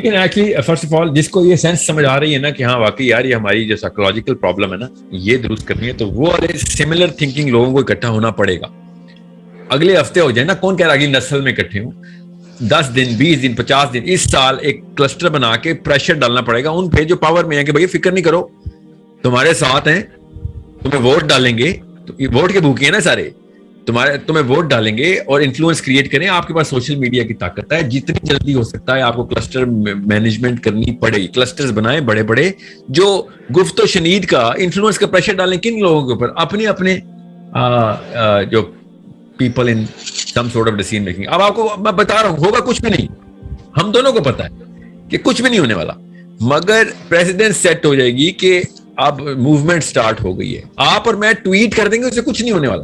لیکن actually first of all جس کو یہ سینس سمجھ آ رہی ہے نا کہ ہاں واقعی یار یہ ہماری جو سائیکولوجیکل پرابلم ہے نا یہ درست کرنی ہے, تو وہ سملر تھنکنگ لوگوں کو اکٹھا ہونا پڑے گا. اگلے ہفتے ہو جائے نا, کون کہہ رہا اگلی نسل میں اکٹھے ہوں, 10 دن 20 دن 50 دن اس سال ایک کلسٹر بنا کے پریشر ڈالنا پڑے گا ان پہ جو پاور میں ہے کہ بھائی فکر نہیں کرو, تمہارے ساتھ ہیں, تمہیں ووٹ ڈالیں گے, ووٹ کے بھوکے ہیں نا سارے, تمہیں ووٹ ڈالیں گے اور انفلوئنس کریٹ کریں. آپ کے پاس سوشل میڈیا کی طاقت ہے, جتنی جلدی ہو سکتا ہے آپ کو کلسٹر مینجمنٹ کرنی پڑے گی. کلسٹرز بنائیں بڑے بڑے جو گفت و شنید کا انفلوئنس کا پریشر ڈالیں. کن لوگوں کے اوپر؟ اپنے اپنے جو people in some sort of decision making. اب آپ کو میں بتا رہا ہوں ہوگا کچھ بھی نہیں, ہم دونوں کو پتا ہے کہ کچھ بھی نہیں ہونے والا, مگر پریزیڈنٹ سیٹ ہو جائے گی کہ اب موومنٹ سٹارٹ ہو گئی ہے. آپ اور میں ٹویٹ کر دیں گے, اس سے کچھ نہیں ہونے والا.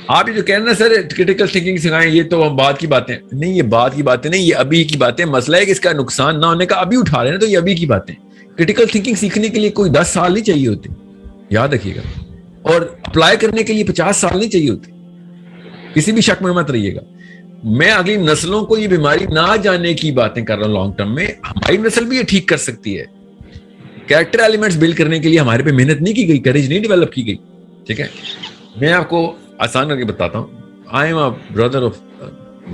آپ یہ جو کہہ رہے ہیں نا سر کرٹیکل تھنکنگ سکھائیں, یہ تو بعد کی باتیں نہیں, یہ بعد کی باتیں نہیں, یہ ابھی کی باتیں. مسئلہ ہے کہ اس کا نقصان نہ ہونے کا ابھی اٹھا رہے ہیں, تو یہ ابھی کی باتیں. کرٹیکل تھنکنگ سیکھنے کے لیے کوئی 10 سال نہیں چاہیے ہوتے, یاد رکھیے گا, اور اپلائی کرنے کے لیے 50 سال نہیں چاہیے ہوتے. کسی بھی شک میں مت رہیے گا. میں اگلی نسلوں کو یہ بیماری نہ جانے کی باتیں کر رہا ہوں. لانگ ٹرم میں ہماری نسل بھی یہ ٹھیک کر سکتی ہے. کیریکٹر ایلیمنٹس بلڈ کرنے کے لیے ہمارے پہ محنت نہیں کی گئی, کریج نہیں ڈیولپ کی گئی. ٹھیک ہے, میں آپ کو آسان کر کے بتاتا ہوں. I am a brother of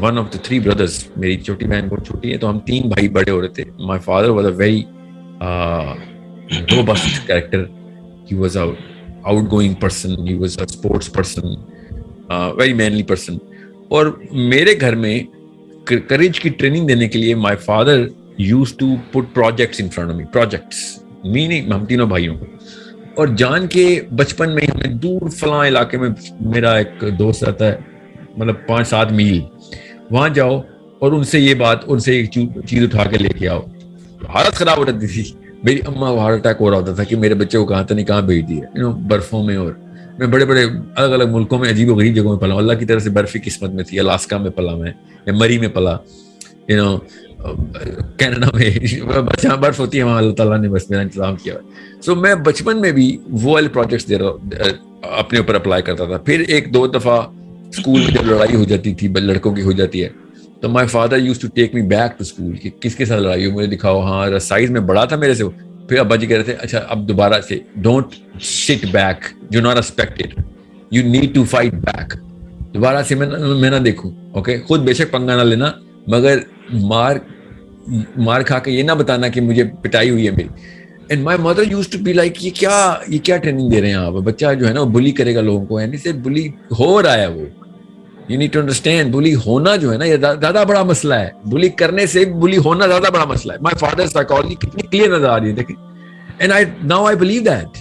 one of the 3 brothers. میری چھوٹی بہن بہت چھوٹی ہے, تو ہم 3 بھائی بڑے ہو رہے تھے. My father was a very robust character. He was a outgoing person. He was a sports person. Very manly person. اور میرے گھر میں کریج کی ٹریننگ دینے کے لیے my father used to put projects in front of me. projects meaning ہم تینوں بھائیوں کو, اور جان کے بچپن میں ہمیں دور فلاں علاقے میں میرا ایک دوست رہتا ہے, مطلب 5-7 میل, وہاں جاؤ اور ان سے یہ بات, ان سے ایک چیز اٹھا کے لے کے آؤ. حالت خراب ہو جاتی تھی. میری اماں کو ہارٹ اٹیک ہو رہا ہوتا تھا کہ میرے بچے کو کہاں تو نہیں کہاں بھیج دیا, برفوں میں. اور میں بڑے بڑے الگ الگ ملکوں میں عجیب و غریب جگہوں میں پلا ہوں. اللہ کی طرف سے برفی قسمت میں تھی. الاسکا میں پلا میں, مری میں پلا, کینیڈا میں جہاں برف ہوتی ہے وہاں اللہ تعالیٰ نے بس میرا انتظام کیا. سو میں بچپن میں بھی وہ والے پروجیکٹس دے رہا اپنے اوپر اپلائی کرتا تھا. پھر 1-2 دفعہ اسکول میں جب لڑائی ہو جاتی تھی, لڑکوں کی ہو جاتی ہے, تو my father used to take me back to school کہ کس کے ساتھ لڑائی ہو, مجھے دکھاؤ. ہاں سائز میں بڑا تھا میرے سے. پھر ابا جی کہہ رہے تھے اچھا اب دوبارہ سے don't sit back, you not respected, you need to fight back. دوبارہ سے میں نہ دیکھوں. اوکے, خود بے شک پنگا نہ لینا, مگر مار کھا کے یہ نہ بتانا کہ مجھے پٹائی ہوئی ہے میری. And my mother used to be like یہ کیا ٹریننگ دے رہے ہیں آپ, بچہ جو ہے نا وہ بلی کرے گا لوگوں کو. یعنی سے بلی ہو رہا ہے, وہ یو نیڈ ٹو انڈرسٹینڈ. بلی ہونا جو ہے نا یہ زیادہ بڑا مسئلہ ہے, بلی کرنے سے بلی ہونا زیادہ بڑا مسئلہ ہے. مائی فادر سائیکالوجی کتنی کلیئر نظر آ رہی ہے, دیکھیں. And now I believe that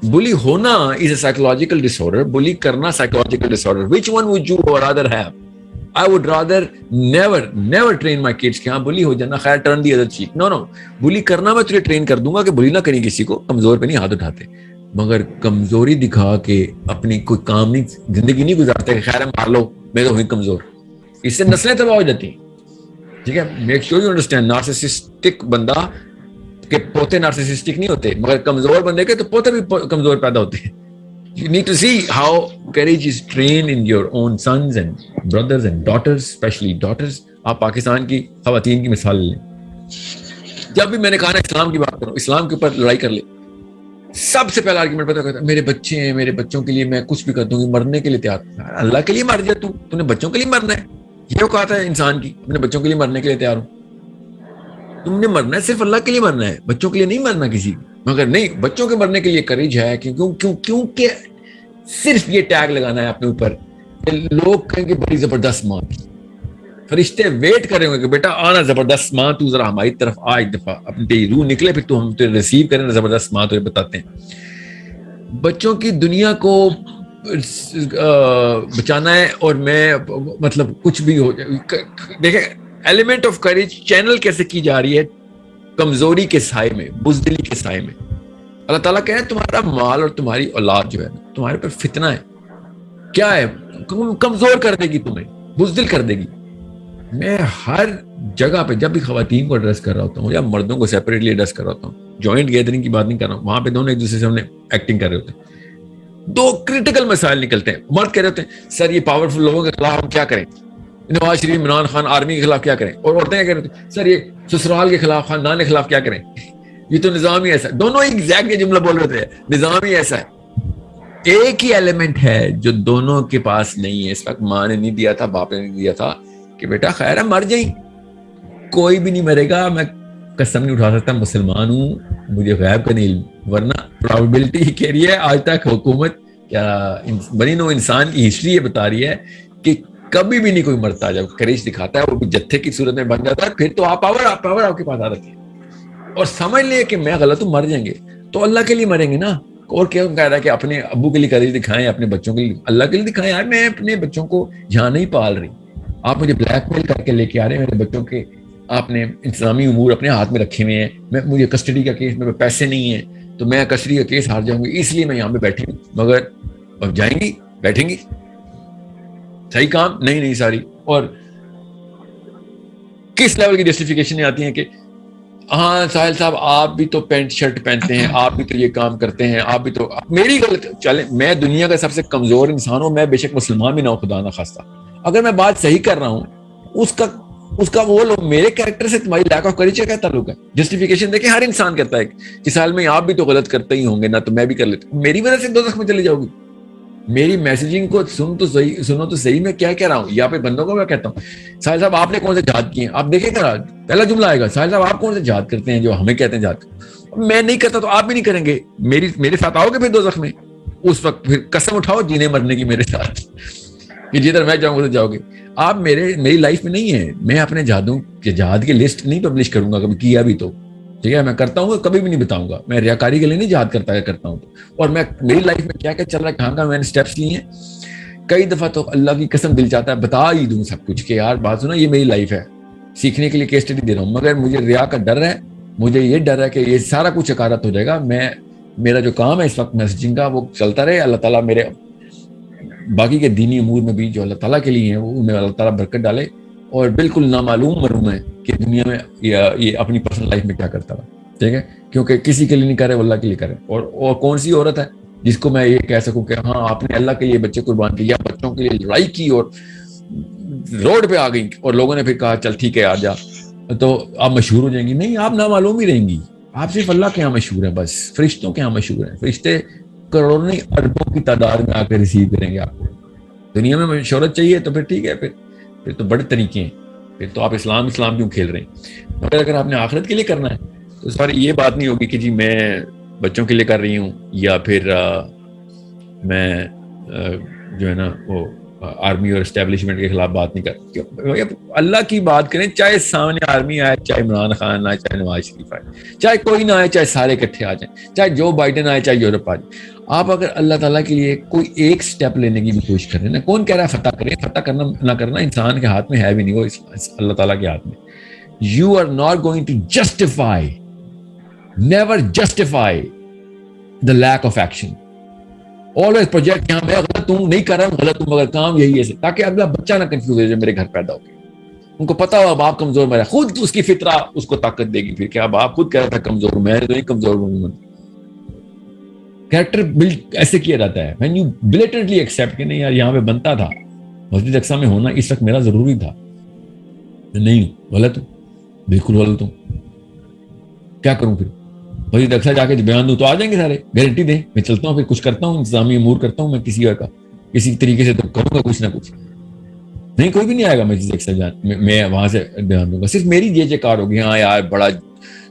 bully ہونا is a psychological disorder, bully کرنا psychological disorder. Which one would you rather have? I would rather never train my kids کہ ہاں بلی ہو جانا, خیر turn the other cheek. No, بلی کرنا میں تجھے ٹرین کر دوں گا کہ بلی نہ کریں کسی کو, کمزور پہ نہیں ہاتھ اٹھاتے, مگر کمزوری دکھا کے اپنی کوئی کام نہیں, زندگی نہیں گزارتے کہ خیر مار لو میں تو ہوئی کمزور. اس سے نسلیں تباہ ہو جاتی ہیں. ٹھیک ہے, میک شیور یو انڈرسٹینڈ. نارسسسٹک بندہ کے پوتے نارسسسٹک نہیں ہوتے, مگر کمزور بندے کے تو پوتے بھی کمزور پیدا ہوتے ہیں. You need to see how courage is trained in your own sons and brothers and daughters, especially daughters. آپ پاکستان کی خواتین کی مثال لیں. جب بھی میں نے کہا نا اسلام کی بات کروں, اسلام کے اوپر لڑائی کر لیں, سب سے پہلا آرگیومنٹ پتا کرتا ہے میرے بچے ہیں, میرے بچوں کے لیے میں کچھ بھی کر دوں گی, مرنے کے لیے تیار. اللہ کے لیے مر جا, تو نے بچوں کے لیے مرنا ہے. یہ کہا ہے انسان کی, اپنے بچوں کے لیے مرنے کے لیے تیار ہوں. تم نے مرنا ہے صرف اللہ کے لیے مرنا ہے, بچوں کے لیے نہیں مرنا کسی. مگر نہیں, بچوں کے مرنے کے لیے کریج ہے, کیونکہ صرف یہ ٹیگ لگانا ہے اپنے اوپر. لوگ کہیں گے بڑی زبردست ماں, فرشتے ویٹ کریں گے کہ بیٹا آنا زبردست ماں, تو ذرا ہماری طرف آ ایک دفعہ, اپنی روح نکلے, پھر تو ہم تجھے ریسیو کریں نا زبردست ماں. تو یہ بتاتے ہیں بچوں کی دنیا کو بچانا ہے, اور میں مطلب کچھ بھی ہو جائے. دیکھیں ایلیمنٹ آف کریج چینل کیسے کی جا رہی ہے, کمزوری کے سائے میں, بزدلی کے سائے میں. اللہ تعالیٰ کہہ رہے ہیں تمہارا مال اور تمہاری اولاد جو ہے تمہارے پر فتنہ ہے. کیا ہے؟ کمزور کر دے گی, تمہیں بزدل کر دے گی. میں ہر جگہ پہ جب بھی خواتین کو ایڈریس کر رہا ہوتا ہوں یا مردوں کو سیپریٹلی ایڈریس کر رہا ہوتا ہوں, جوائنٹ گیدرنگ کی بات نہیں کر رہا ہوں, وہاں پہ دونوں ایک دوسرے سے ہم نے ایکٹنگ کر رہے ہوتے ہیں. 2 کرٹیکل مسائل نکلتے ہیں. مرد کہہ رہے ہوتے ہیں سر یہ پاورفل لوگوں کے خلاف ہم کیا کریں, نواز شریف عمران خان آرمی کے خلاف کیا کریں, اور عورتیں کیا کریں سر یہ سسرال کے خلاف خاندان کے خلاف کیا کریں, یہ تو نظام ہی ایسا ہے. دونوں ایگزیکٹ یہ جملہ بول رہے تھے, نظام ہی ایسا ہے. ایک ہی ایلیمنٹ ہے جو دونوں کے پاس نہیں ہے اس وقت, ماں نے نہیں دیا تھا, باپ نے نہیں دیا تھا کہ بیٹا خیر ہے مر جائیں. کوئی بھی نہیں مرے گا, میں قسم نہیں اٹھا سکتا, مسلمان ہوں, مجھے غیب کا نہیں علم, ورنہ پرابیبلٹی کہہ رہی ہے آج تک حکومت کیا بنی نو انسان کی ہسٹری یہ بتا رہی ہے کہ کبھی بھی نہیں کوئی مرتا. جب کریج دکھاتا ہے وہ بھی جتھے کی صورت میں بن جاتا ہے, پھر تو آپ پاور آپ کے پاس آ رہتی ہے. اور سمجھ لیں کہ میں غلط ہوں, مر جائیں گے تو اللہ کے لیے مریں گے نا. اور کیا کہہ رہا ہے کہ اپنے ابو کے لیے کریج دکھائیں, اپنے بچوں کے لیے, اللہ کے لیے دکھائیں. یار میں اپنے بچوں کو یہاں نہیں پال رہی, آپ مجھے بلیک میل کر کے لے کے آ رہے ہیں. میرے بچوں کے آپ نے انتظامی امور اپنے ہاتھ میں رکھے ہوئے ہیں, مجھے کسٹڈی کا کیس میں پیسے نہیں ہیں تو میں کسٹڈی کا کیس ہار جاؤں گی, اس لیے میں یہاں پہ بیٹھی ہوں. مگر اب جائیں گی, بیٹھیں گی, صحیح کام نہیں ساری. اور کس لیول کی جسٹیفیکیشن آتی ہیں کہ ہاں ساحل صاحب آپ بھی تو پینٹ شرٹ پہنتے ہیں, آپ بھی تو یہ کام کرتے ہیں, آپ بھی تو, میری غلط چلیں میں دنیا کا سب سے کمزور انسان ہوں, میں بے شک مسلمان بھی نہ ہوں خدا نہ خواستہ, اگر میں بات صحیح کر رہا ہوں اس کا وہ لوگ میرے کریکٹر سے تمہاری لیک آف کریج کا کیا تعلق ہے. جسٹیفیکیشن دیکھیں ہر انسان کرتا ہے کہ سال میں آپ بھی تو غلط کرتے ہی ہوں گے نا, تو میں بھی کر لیتا ہوں, میری وجہ سے دوزخ میں چلی جاؤ گی. میری میسیجنگ کو سنو تو صحیح میں کیا کہہ رہا ہوں, یہاں پہ بندوں کو میں کہتا ہوں ساحل صاحب آپ نے کون سے جہاد کیے ہیں, آپ دیکھیں گا پہلا جملہ آئے گا ساحل صاحب آپ کون سے جہاد کرتے ہیں جو ہمیں کہتے ہیں جہاد. میں نہیں کرتا تو آپ بھی نہیں کریں گے, میرے ساتھ آؤ گے پھر دوزخ میں, اس وقت پھر قسم اٹھاؤ جینے مرنے کی میرے ساتھ کہ جدھر میں جاؤں گا تو جاؤ گے. آپ میری لائف میں نہیں ہے, میں اپنے جہاد کی لسٹ نہیں پبلش کروں گا, کبھی کیا بھی تو ٹھیک ہے, میں کرتا ہوں کبھی بھی نہیں بتاؤں گا, میں ریاکاری کے لیے نہیں جہاد کرتا ہوں تو. اور میں میری لائف میں کیا کیا چل رہا ہے, کہاں میں نے اسٹیپس لیے ہیں, کئی دفعہ تو اللہ کی قسم دل چاہتا ہے بتا ہی دوں سب کچھ کہ یار بات سنا یہ میری لائف ہے, سیکھنے کے لیے کیس اسٹڈی دے رہا ہوں, مگر مجھے ریا کا ڈر ہے, مجھے یہ ڈر ہے کہ یہ سارا کچھ حقارت ہو جائے گا. میرا جو کام ہے اس وقت میسیجنگ کا وہ چلتا رہے, اللہ تعالیٰ میرے باقی کے دینی امور میں بھی جو اللہ تعالیٰ کے لیے ہیں وہ ان میں اللہ تعالیٰ برکت ڈالے, اور بالکل نامعلوم مروں ہے کہ دنیا میں یہ اپنی پرسنل لائف میں کیا کرتا رہا, ٹھیک ہے, کیونکہ کسی کے لیے نہیں کرے, اللہ کے لیے کرے. اور کون سی عورت ہے جس کو میں یہ کہہ سکوں کہ ہاں آپ نے اللہ کے لیے بچے قربان کیے, یا بچوں کے لیے لڑائی کی اور روڈ پہ آ گئی اور لوگوں نے پھر کہا چل ٹھیک ہے آ جا تو آپ مشہور ہو جائیں گی. نہیں, آپ نامعلوم ہی رہیں گی, آپ صرف اللہ کے یہاں مشہور ہیں, بس فرشتوں کے یہاں مشہور ہیں. فرشتے کروڑوں نہیں اربوں کی تعداد میں آ کے ریسیو کریں گے آپ کو. دنیا میں شہرت چاہیے تو پھر ٹھیک ہے, پھر تو بڑے طریقے ہیں, پھر تو آپ اسلام کیوں کھیل رہے ہیں. مگر اگر آپ نے آخرت کے لیے کرنا ہے تو ساری یہ بات نہیں ہوگی کہ جی میں بچوں کے لیے کر رہی ہوں, یا پھر میں جو ہے نا وہ آرمی اور اسٹیبلشمنٹ کے خلاف بات نہیں کرتی. اللہ کی بات کریں, چاہے سامنے آرمی آئے, چاہے عمران خان آئے, چاہے نواز شریف آئے, چاہے کوئی نہ آئے, چاہے سارے اکٹھے آ جائیں, چاہے جو بائیڈن آئے, چاہے یورپ آ جائے, آپ اگر اللہ تعالیٰ کے لیے کوئی ایک سٹیپ لینے کی بھی کوشش کریں نا, کون کہہ رہا ہے فتح کریں, فتح کرنا نہ کرنا انسان کے ہاتھ میں ہے بھی نہیں, وہ اللہ تعالیٰ کے ہاتھ میں. You are not going to justify, never justify the lack of action. Always project یہاں میں غلط ہوں, نہیں کر رہا ہوں, غلط ہوں, مگر کام یہی ہے, تاکہ اگلا بچہ نہ کنفیوز ہو جائے میرے گھر پیدا ہو گیا. ان کو پتا ہو باپ کمزور مرا, خود اس کی فطرہ اس کو طاقت دے گی. پھر کیا باپ خود کہہ رہا تھا کمزور ہوں, میں تو نہیں کمزور ہوں. کریکٹر بلڈ ایسے کیا جاتا ہے when you blatantly accept کہ نہیں یار یہاں پہ بنتا تھا, مسجد اقصی میں ہونا اس وقت میرا ضروری تھا, نہیں غلط ہوں, بالکل غلط ہوں, کیا کروں پھر, مسجد اقصی جا کے بیان دوں تو آ جائیں گے سارے, گارنٹی دیں, میں چلتا ہوں پھر کچھ کرتا ہوں, انتظامی امور کرتا ہوں, میں کسی طریقے سے تو کروں گا کچھ نہ کچھ. نہیں, کوئی بھی نہیں آئے گا مسجد اقصی میں وہاں سے بیان دوں گا, صرف میری جے کار ہوگی, ہاں یار بڑا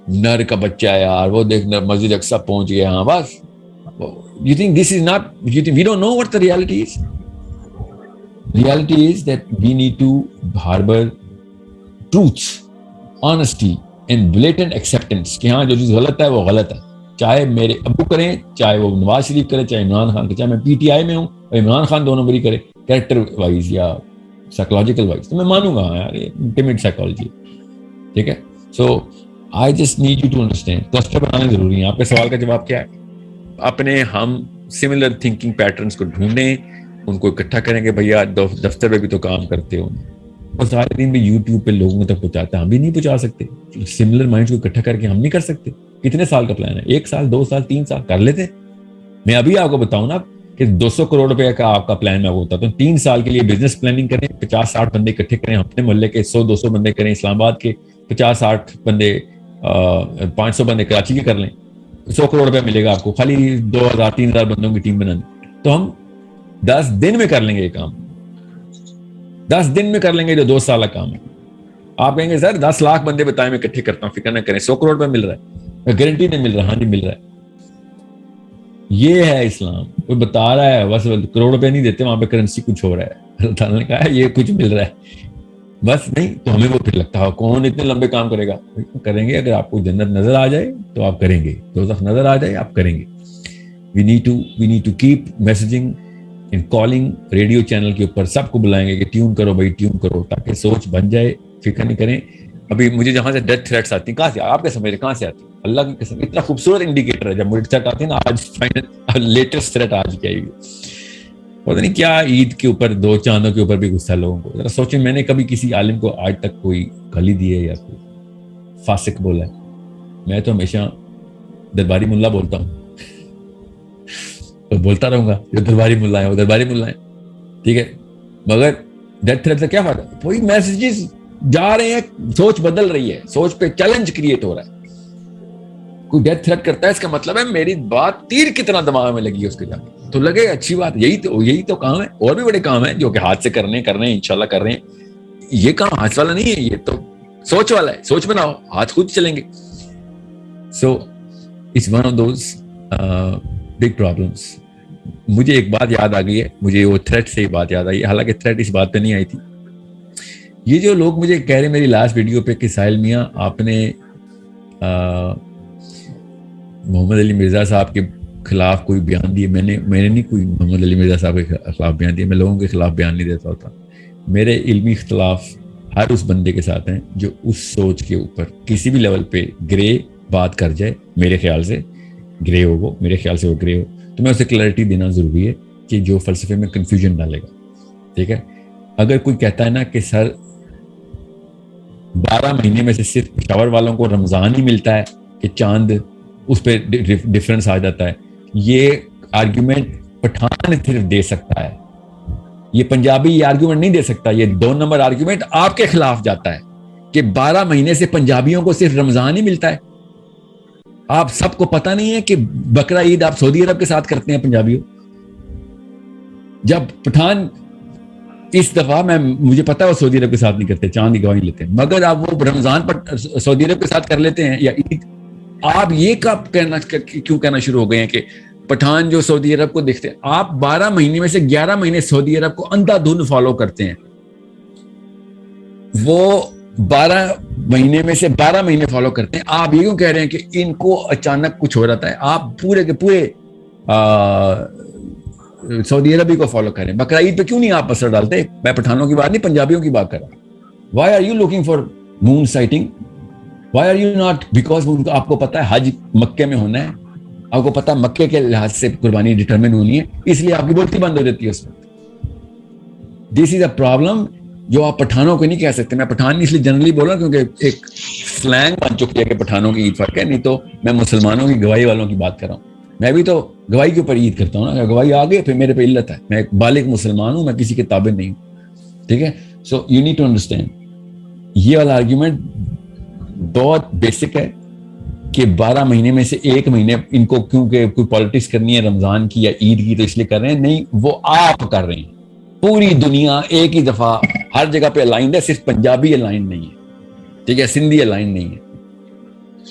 نر کا بچہ ہے یار, وہ دیکھ مسجد اقصی پہنچ گیا, ہاں بس. You think this is not, you think we don't know what the reality is? Reality is that we need to harbor truths, honesty and blatant acceptance کہ ہاں جو چیز غلط ہے وہ غلط ہے, چاہے میرے ابو کریں, چاہے وہ نواز شریف کرے, چاہے عمران خان کرے, چاہے میں پی ٹی آئی میں ہوں اور عمران خان دو نمبری کرے, کریکٹر وائز یا سائیکولوجیکل وائز, تو میں مانوں گا ہاں یار یہ انٹیمیٹ سائیکالوجی, ٹھیک ہے. سو I just need you to understand, cluster بنانے ضروری ہیں. آپ کے سوال کا جواب کیا ہے, اپنے ہم سملر تھنکنگ پیٹرنز کو ڈھونڈیں, ان کو اکٹھا کریں کہ بھیا دفتر میں بھی تو کام کرتے ہو, اور سارے دن بھی یوٹیوب پہ لوگوں تک پہنچاتے ہیں, ہم بھی نہیں پہنچا سکتے. سملر مائنڈس کو اکٹھا کر کے ہم نہیں کر سکتے. کتنے سال کا پلان ہے, 1 سال 2 سال 3 سال کر لیتے. میں ابھی آپ کو بتاؤں نا, کہ 200 کروڑ روپے کا آپ کا پلان میں ہوتا تو 3 سال کے لیے بزنس پلاننگ کریں, 50-60 بندے اکٹھے کریں, اپنے محلے کے 100-200 بندے کریں, اسلام آباد کے 50-60 بندے, 500 بندے کراچی کے کر لیں, 100 کروڑ روپے ملے گا آپ کو, خالی 2,000-3,000 بندوں کی ٹیم بنانی. تو ہم 10 دن میں کر لیں گے یہ کام, 10 دن میں کر لیں گے جو 2 سال کا کام ہے. آپ کہیں گے سر 10 لاکھ بندے بتائیں میں اکٹھے کرتا ہوں, فکر نہ کریں, 100 کروڑ روپے مل رہا ہے, گارنٹی نہیں مل رہا, ہاں جی مل رہا ہے. یہ ہے اسلام. کوئی بتا رہا ہے بس کروڑ روپے نہیں دیتے, وہاں پہ کرنسی کچھ ہو رہا ہے. اللہ تعالیٰ نے کہا ہے یہ کچھ مل رہا ہے بس نہیں, تو ہمیں وہ پھر لگتا ہے کون اتنے لمبے کام کرے گا. کریں گے, اگر آپ کو جنت نظر آ جائے تو آپ کریں گے, دوزخ نظر آ جائے آپ کریں گے. We need to keep messaging and calling. Radio channel کے اوپر سب کو بلائیں گے کہ ٹیون کرو بھائی, ٹیون کرو, تاکہ سوچ بن جائے, فکر نہیں کریں. ابھی مجھے جہاں سے ڈیتھ تھریٹس آتی ہیں, کہاں سے آپ کے سمجھ رہے کہاں سے آتی ہیں؟ اللہ کی قسم اتنا خوبصورت انڈیکیٹر ہے. جب مجھے تھریٹ آتی ہے نا, آج فائنل لیٹسٹ تھریٹ آج کیا ہے, پتہ نہیں کیا عید کے اوپر 2 چاندوں کے اوپر بھی غصہ لوگوں کو. ذرا سوچیں, میں نے کبھی کسی عالم کو آج تک کوئی گالی دی ہے یا کوئی فاسق بولا ہے؟ میں تو ہمیشہ درباری ملا بولتا ہوں, تو بولتا رہوں گا. جو درباری ملا ہے وہ درباری ملا ہے, ٹھیک ہے. مگر ڈیتھ تھریٹ سے کیا فائدہ؟ وہی میسیجز جا رہے ہیں, سوچ بدل رہی ہے, سوچ پہ چیلنج کریٹ ہو رہا ہے. کوئی ڈیتھ تھریٹ کرتا ہے اس کا مطلب ہے میری بات تیر کتنا دماغ میں لگی ہے اس کے جا کے, تو لگے اچھی بات. یہی تو کام ہے. اور بھی بڑے کام ہیں جو کہ ہاتھ سے کرنے ہیں انشاءاللہ کر رہے ہیں. یہ کام ہاتھ والا نہیں ہے, یہ تو سوچ والا ہے. سوچ بناؤ, ہاتھ خود چلیں گے. So it's one of those big problems. مجھے ایک بات یاد آ گئی ہے, مجھے وہ تھریٹ سے ہی بات یاد آئی ہے, حالانکہ تھریٹ اس بات پہ نہیں آئی تھی. یہ جو لوگ مجھے کہہ رہے میری لاسٹ ویڈیو پہ کہ ساحل میاں آپ نے محمد علی مرزا صاحب کے خلاف کوئی بیان دیے. میں نے نہیں کوئی محمد علی مرزا صاحب کے خلاف بیان دیا. میں لوگوں کے خلاف بیان نہیں دیتا ہوتا. میرے علمی اختلاف ہر اس بندے کے ساتھ ہیں جو اس سوچ کے اوپر کسی بھی لیول پہ گرے بات کر جائے. میرے خیال سے گرے ہو وہ, میرے خیال سے وہ گرے ہو, تو میں اسے کلیئرٹی دینا ضروری ہے کہ جو فلسفے میں کنفیوژن ڈالے گا. ٹھیک ہے. اگر کوئی کہتا ہے نا کہ سر 12 مہینے میں سے صرف پشاور والوں کو رمضان ہی ملتا ہے کہ چاند اس پہ ڈفرنس آ جاتا ہے, یہ آرگیومنٹ پٹھان صرف دے سکتا ہے, یہ پنجابی یہ آرگیومنٹ نہیں دے سکتا. یہ 2 نمبر آرگیومنٹ آپ کے خلاف جاتا ہے کہ 12 مہینے سے پنجابیوں کو صرف رمضان ہی ملتا ہے. آپ سب کو پتہ نہیں ہے کہ بقرہ عید آپ سعودی عرب کے ساتھ کرتے ہیں پنجابیوں. جب پٹھان اس دفعہ مجھے پتا ہے وہ سعودی عرب کے ساتھ نہیں کرتے, چاند کی گواہی لیتے ہیں, مگر آپ وہ رمضان پر سعودی عرب کے ساتھ کر لیتے ہیں یا عید. آپ یہ کب کیوں کہنا شروع ہو گئے ہیں کہ پٹھان جو سعودی عرب کو دیکھتے ہیں؟ آپ 12 مہینے میں سے 11 مہینے سعودی عرب کو اندھا دھند فالو کرتے ہیں. وہ 12 مہینے میں سے 12 مہینے فالو کرتے ہیں. آپ یہ کیوں کہہ رہے ہیں کہ ان کو اچانک کچھ ہو رہا ہے؟ آپ پورے کے پورے سعودی عربی کو فالو کریں. بقرہ عید پہ کیوں نہیں آپ اثر ڈالتے؟ میں پٹھانوں کی بات نہیں, پنجابیوں کی بات کر رہا ہوں. Why are you looking for moon sighting? Why are you not? Because آپ کو پتا ہے حج مکے میں ہونا ہے, آپ کو پتا ہے مکے کے لحاظ سے قربانی ڈٹرمن ہونی ہے, اس لیے آپ کی بولتی بند ہو جاتی ہے اس وقت. دس از اے پرابلم جو آپ پٹھانوں کو نہیں کہہ سکتے. میں پٹھان اس لیے جنرلی بول رہا ہوں کیونکہ ایک سلینگ بن چکی ہے کہ پٹھانوں کی عید فرق ہے, نہیں تو میں مسلمانوں کی گواہی والوں کی بات کر رہا ہوں. میں بھی تو گواہی کے اوپر عید کرتا ہوں نا. اگر گواہی آ گئی پھر میرے پہ علت ہے. میں ایک بالغ مسلمان ہوں, میں کسی کے تابع نہیں ہوں. ٹھیک ہے. So you need to understand, یہ والا آرگیومنٹ بہت بیسک ہے کہ 12 مہینے میں سے 1 مہینے ان کو کیونکہ کوئی پالیٹکس کرنی ہے رمضان کی یا عید کی تو اس لیے کر رہے ہیں. نہیں, وہ آپ کر رہے ہیں. پوری دنیا ایک ہی دفعہ ہر جگہ پہ الائنڈ ہے, صرف پنجابی الائنڈ نہیں ہے. ٹھیک ہے, سندھی الائنڈ نہیں ہے.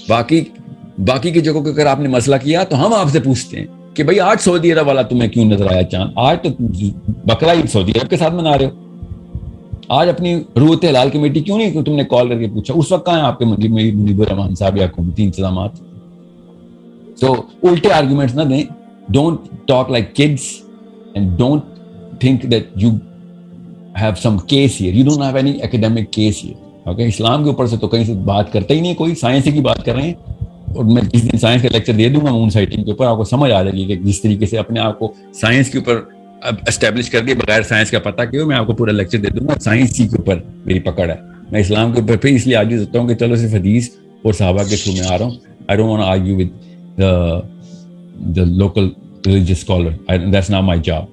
باقی کی جگہوں کے اگر آپ نے مسئلہ کیا تو ہم آپ سے پوچھتے ہیں کہ بھائی آج سعودی عرب والا تمہیں کیوں نظر آیا چاند؟ آج تو بقرہ عید سعودی عرب کے ساتھ منا رہے ہو. آج اپنی روت ہلال کمیٹی کیوں نہیں تم نے کال کر کے پوچھا؟ اس وقت کہاں ہیں آپ کے منیب الرحمان صاحب یا حکومتی انتظامات؟ سو الٹے آرگومنٹس نہ دیں. Don't talk like kids and don't think that you have some case here. You don't have any academic case here. Okay, Islam کے اوپر سے تو کہیں سے بات کرتا ہی نہیں کوئی, سائنس کی بات کر رہے ہیں. اور میں کسی دن سائنس کا لیکچر دے دوں گا مون سائٹنگ کے اوپر, آپ کو سمجھ آ جائے گی کہ جس طریقے سے اپنے آپ کو سائنس کے اوپر اسٹیبلش کر کے بغیر سائنس کا پتہ کیوں میں آپ کو پورا لیکچر دے دوں گا. سائنس کے اوپر میری پکڑ ہے. میں اسلام کے اوپر پھر اس لیے عاجز ہوتا ہوں کہ چلو صرف حدیث اور صحابہ کے تھرو میں آ رہا ہوں. I don't want to argue with the local religious scholar. That's now my job.